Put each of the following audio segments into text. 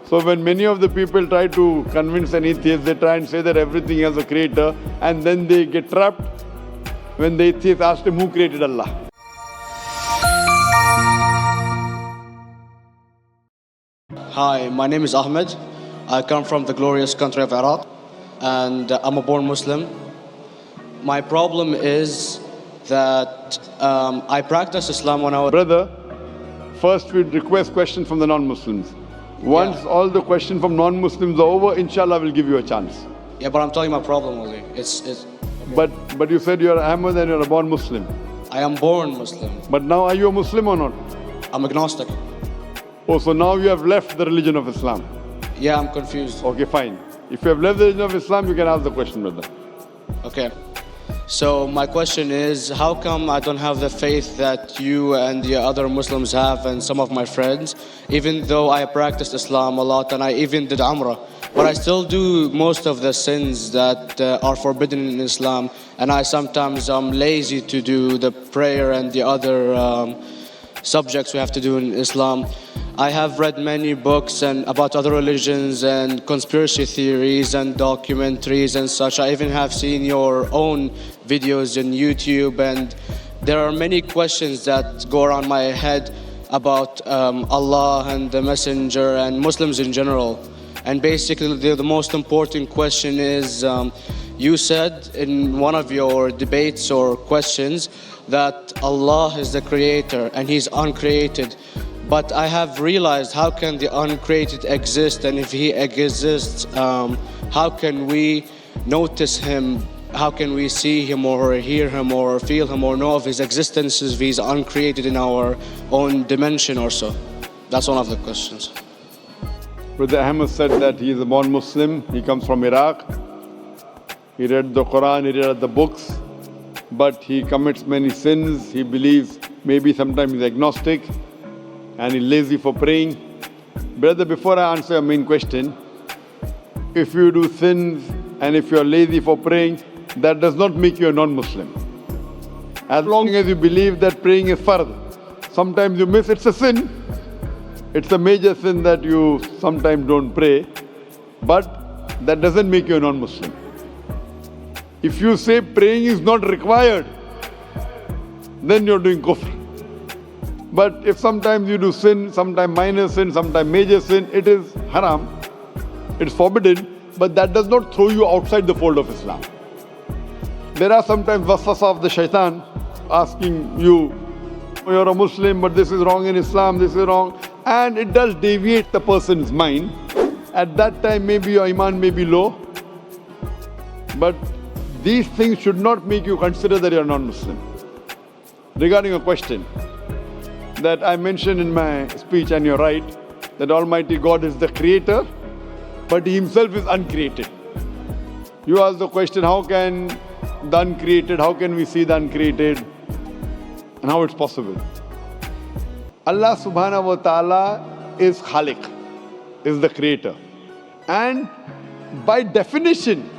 So when many of the people try to convince an atheist, they try and say that everything has a creator, and then they get trapped when the atheist asks him who created Allah. Hi, my name is Ahmed. I come from the glorious country of Iraq, and I'm a born Muslim. My problem is that I practiced Islam when I was... Brother, first we'd request questions from the non-Muslims. Once all the questions from non-Muslims are over, inshallah we'll give you a chance. Yeah, but I'm telling you my problem only. But you said you're Ahmed and you're a born Muslim. I am born Muslim. But now are you a Muslim or not? I'm agnostic. Oh, so now you have left the religion of Islam. Yeah, I'm confused. Okay, fine. If you have left the religion of Islam, you can ask the question, brother. Okay. So my question is, how come I don't have the faith that you and the other Muslims have and some of my friends, even though I practiced Islam a lot and I even did Umrah, but I still do most of the sins that are forbidden in Islam, and I sometimes am lazy to do the prayer and the other subjects we have to do in Islam. I have read many books and about other religions and conspiracy theories and documentaries and such. I even have seen your own videos on YouTube, and there are many questions that go around my head about Allah and the Messenger and Muslims in general. And basically the most important question is, you said in one of your debates or questions that Allah is the creator and He's uncreated. But I have realized, how can the uncreated exist? And if He exists, how can we notice Him? How can we see Him or hear Him or feel Him or know of His existence if He's uncreated in our own dimension or so? That's one of the questions. Brother Ahmed said that he is a born Muslim. He comes from Iraq. He read the Quran, he read the books, but he commits many sins. He believes maybe sometimes he's agnostic and he's lazy for praying. Brother, before I answer your main question, if you do sins and if you're lazy for praying, that does not make you a non-Muslim. As long as you believe that praying is fard, sometimes you miss, it's a sin. It's a major sin that you sometimes don't pray, but that doesn't make you a non-Muslim. If you say praying is not required, then you're doing kufr. But if sometimes you do sin, sometimes minor sin, sometimes major sin, it is haram, it's forbidden, but that does not throw you outside the fold of Islam. There are sometimes waswasa of the shaitan asking you, you're a Muslim, but this is wrong in Islam, this is wrong. And it does deviate the person's mind. At that time, maybe your iman may be low. But these things should not make you consider that you're non-Muslim. Regarding a question that I mentioned in my speech, and you're right, that Almighty God is the creator, but He Himself is uncreated. You ask the question, how can the uncreated, how can we see the uncreated, and how it's possible? Allah subhanahu wa ta'ala is Khaliq, is the creator. And by definition,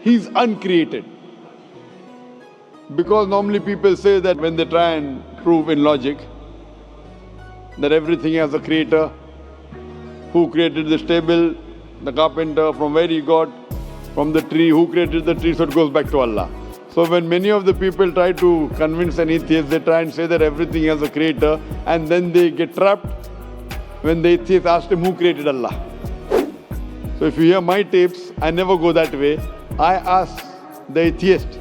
He's uncreated. Because normally people say that when they try and prove in logic that everything has a creator, who created this table, the carpenter, from where he got, from the tree, who created the tree, so it goes back to Allah. So when many of the people try to convince an atheist, they try and say that everything has a creator, and then they get trapped when the atheist asks him who created Allah. So if you hear my tapes, I never go that way. I ask the atheist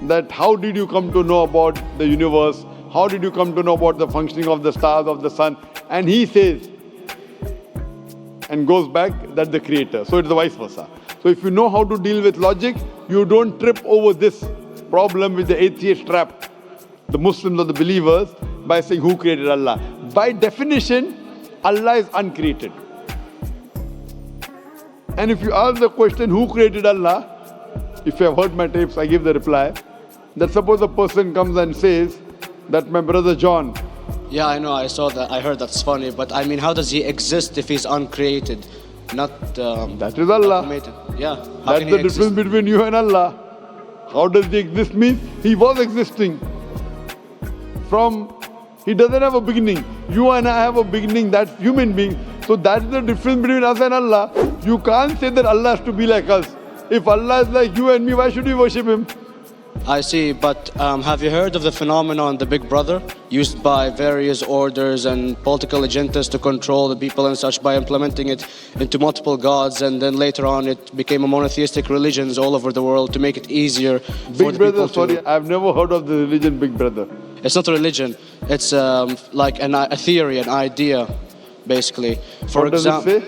that how did you come to know about the universe? How did you come to know about the functioning of the stars, of the sun? And he says, and goes back, that the creator. So it's the vice versa. So if you know how to deal with logic, you don't trip over this problem with the atheist trap, the Muslims or the believers, by saying who created Allah. By definition, Allah is uncreated. And if you ask the question, who created Allah? If you have heard my tapes, I give the reply, that suppose a person comes and says that my brother John. Yeah, I know, I saw that, I heard that's funny, but I mean, how does he exist if he's uncreated? Not that is Allah. Automated. Yeah. That's the difference between you and Allah. How does he exist? Means he was existing. He doesn't have a beginning. You and I have a beginning, that's human being. So that's the difference between us and Allah. You can't say that Allah has to be like us. If Allah is like you and me, why should we worship Him? I see, but have you heard of the phenomenon, the Big Brother, used by various orders and political agendas to control the people and such by implementing it into multiple gods, and then later on it became a monotheistic religions all over the world to make it easier for Big the Brother, people to... sorry, I've never heard of the religion Big Brother. It's not a religion, it's like a theory, an idea, basically. For What does it say?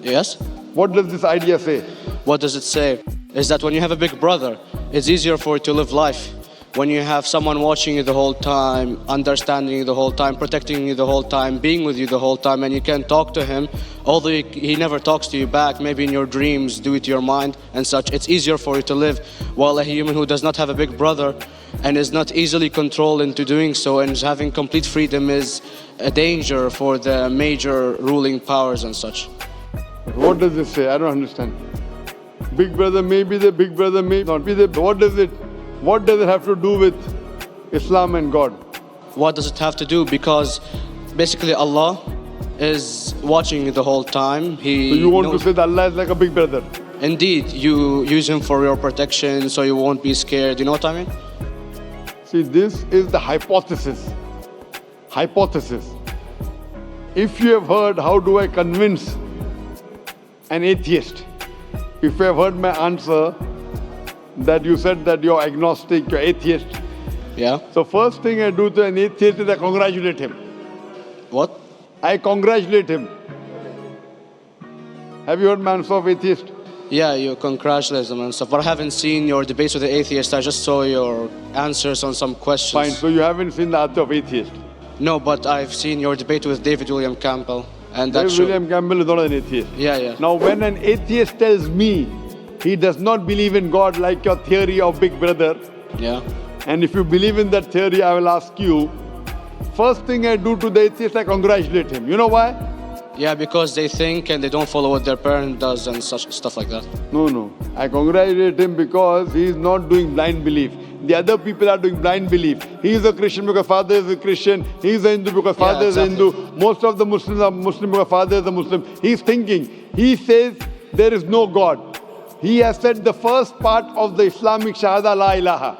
Yes? What does this idea say? What does it say? Is that when you have a big brother, it's easier for you to live life. When you have someone watching you the whole time, understanding you the whole time, protecting you the whole time, being with you the whole time, and you can talk to him, although he never talks to you back, maybe in your dreams, due to your mind and such, it's easier for you to live. While a human who does not have a big brother and is not easily controlled into doing so and is having complete freedom is a danger for the major ruling powers and such. What does this say? I don't understand. Big Brother may be the Big Brother, may not be the... What does it have to do with Islam and God? What does it have to do? Because basically Allah is watching you the whole time. So you want to say that Allah is like a Big Brother? Indeed, you use him for your protection so you won't be scared. You know what I mean? See, this is the hypothesis. Hypothesis. If you have heard, how do I convince an atheist? If you have heard my answer, that you said that you're agnostic, you're atheist. Yeah. So first thing I do to an atheist is I congratulate him. What? I congratulate him. Have you heard my answer of atheist? Yeah, you congratulate them and stuff. But I haven't seen your debates with the atheist. I just saw your answers on some questions. Fine, so you haven't seen the answer of atheist. No, but I've seen your debate with David William Campbell. And that David William Campbell is not an atheist. Yeah. Now when an atheist tells me he does not believe in God like your theory of Big Brother, Yeah. and if you believe in that theory, I will ask you, first thing I do to the atheist, I congratulate him. You know why? Yeah, because they think and they don't follow what their parent does and such stuff like that. No. I congratulate him because he is not doing blind belief. The other people are doing blind belief. He is a Christian because father is a Christian. He is a Hindu because father is a Hindu. Most of the Muslims are Muslim because father is a Muslim. He is thinking. He says there is no God. He has said the first part of the Islamic Shahada, La ilaha.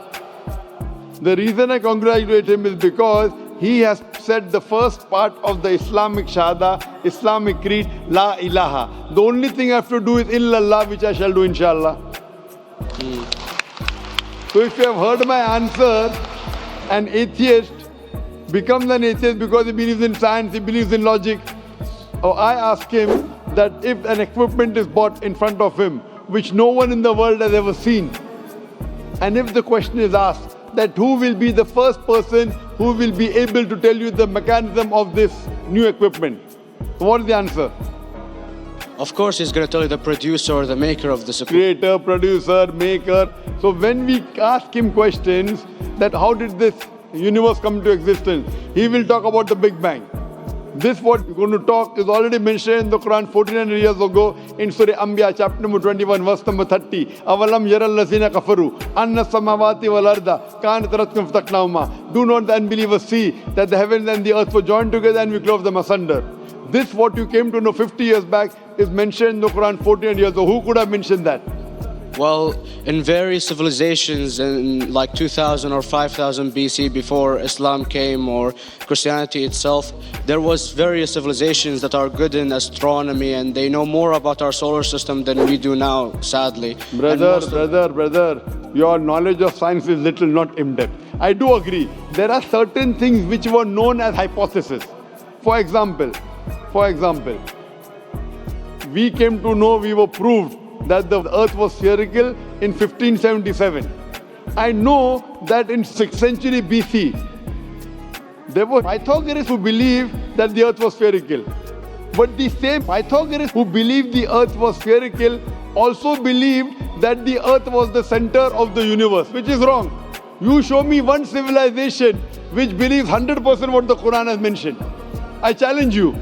The reason I congratulate him is because he has said the first part of the Islamic Shahada, Islamic creed, La ilaha. The only thing I have to do is illallah, which I shall do inshallah. So if you have heard my answer, an atheist becomes an atheist because he believes in science, he believes in logic. Or I ask him that if an equipment is bought in front of him, which no one in the world has ever seen, and if the question is asked that who will be the first person who will be able to tell you the mechanism of this new equipment, what is the answer? Of course, he's going to tell you the producer or the maker of this equipment. Creator, producer, maker. So when we ask him questions that how did this universe come into existence, he will talk about the Big Bang. This what we're going to talk is already mentioned in the Quran 1400 years ago in Surah Anbiya chapter number 21 verse number 30. Avalam yaral lazina kafaru anna samawati wal arda kanat ratkum fataknahuma. Do not the unbelievers see that the heavens and the earth were joined together and we clove them asunder. This what you came to know 50 years back is mentioned in the Quran 1400 years ago. Who could have mentioned that? Well, in various civilizations in like 2000 or 5000 BC before Islam came or Christianity itself, there was various civilizations that are good in astronomy and they know more about our solar system than we do now, sadly. Brother, your knowledge of science is little, not in-depth. I do agree. There are certain things which were known as hypotheses. For example, we came to know, we were proved that the earth was spherical in 1577. I know that in 6th century BC, there were Pythagoreans who believed that the earth was spherical. But the same Pythagoreans who believed the earth was spherical also believed that the earth was the center of the universe, which is wrong. You show me one civilization which believes 100% what the Quran has mentioned. I challenge you.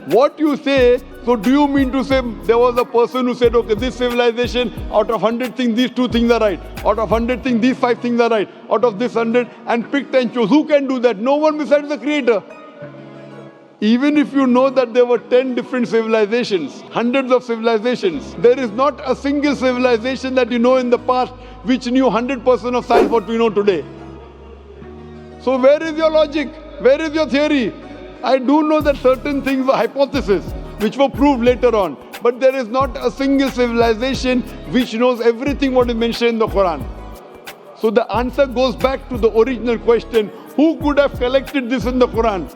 What you say, so do you mean to say there was a person who said, okay, this civilization, out of 100 things, these 2 things are right. Out of 100 things, these 5 things are right. Out of this 100, and picked and chose. Who can do that? No one besides the Creator. Even if you know that there were 10 different civilizations, hundreds of civilizations, there is not a single civilization that you know in the past which knew 100% of science what we know today. So where is your logic? Where is your theory? I do know that certain things were hypotheses which were proved later on, but there is not a single civilization which knows everything what is mentioned in the Quran. So the answer goes back to the original question, who could have collected this in the Quran?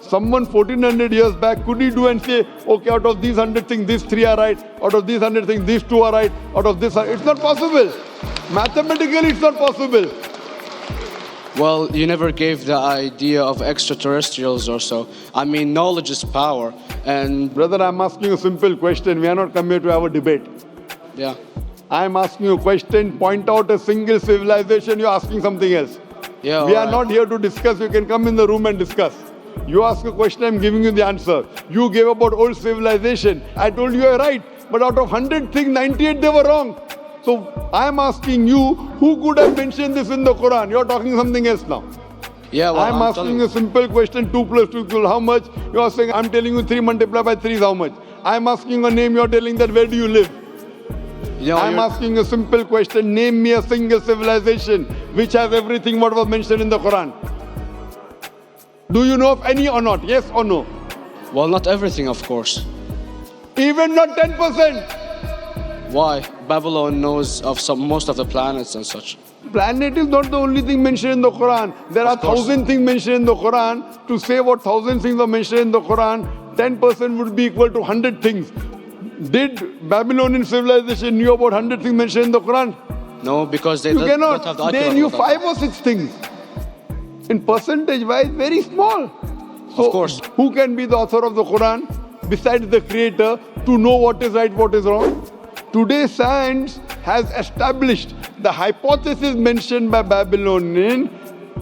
Someone 1400 years back, could he do and say, okay, out of these 100 things, these 3 are right, out of these 100 things, these 2 are right, out of this, it's not possible. Mathematically, it's not possible. Well, you never gave the idea of extraterrestrials or so. I mean, knowledge is power, and Brother, I'm asking a simple question. We are not come here to have a debate. yeah. I'm asking you a question, point out a single civilization, you're asking something else. Yeah, We are alright. not here to discuss, you can come in the room and discuss. You ask a question, I'm giving you the answer. You gave about old civilization. I told you you're right, but out of 100 things, 98 they were wrong. So I'm asking you, who could have mentioned this in the Quran? You're talking something else now. Yeah, well, I'm telling asking you. a simple question, 2 plus 2 equals how much? You're saying, I'm telling you 3 multiplied by 3 is how much? I'm asking a name, you're telling that where do you live? You know, I'm asking a simple question, name me a single civilization which has everything what was mentioned in the Quran. Do you know of any or not? Yes or no? well, not everything, of course. Even not 10%. Why? Babylon knows of most of the planets and such. Planet is not the only thing mentioned in the Quran. There are Of course. 1,000 things mentioned in the Quran. To say what 1,000 things are mentioned in the Quran, 10% would be equal to 100 things. Did Babylonian civilization knew about 100 things mentioned in the Quran? No, because they You don't have the cannot. They Alquran knew with that. 5 or 6 things. In percentage wise, very small. So Of course. who can be the author of the Quran besides the creator to know what is right, what is wrong? Today science has established the hypothesis mentioned by Babylonian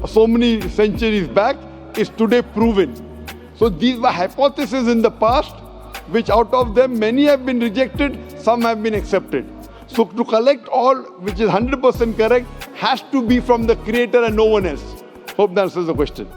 so many centuries back is today proven. So these were hypotheses in the past, which out of them many have been rejected, some have been accepted. So to collect all which is 100% correct has to be from the creator and no one else. Hope that answers the question.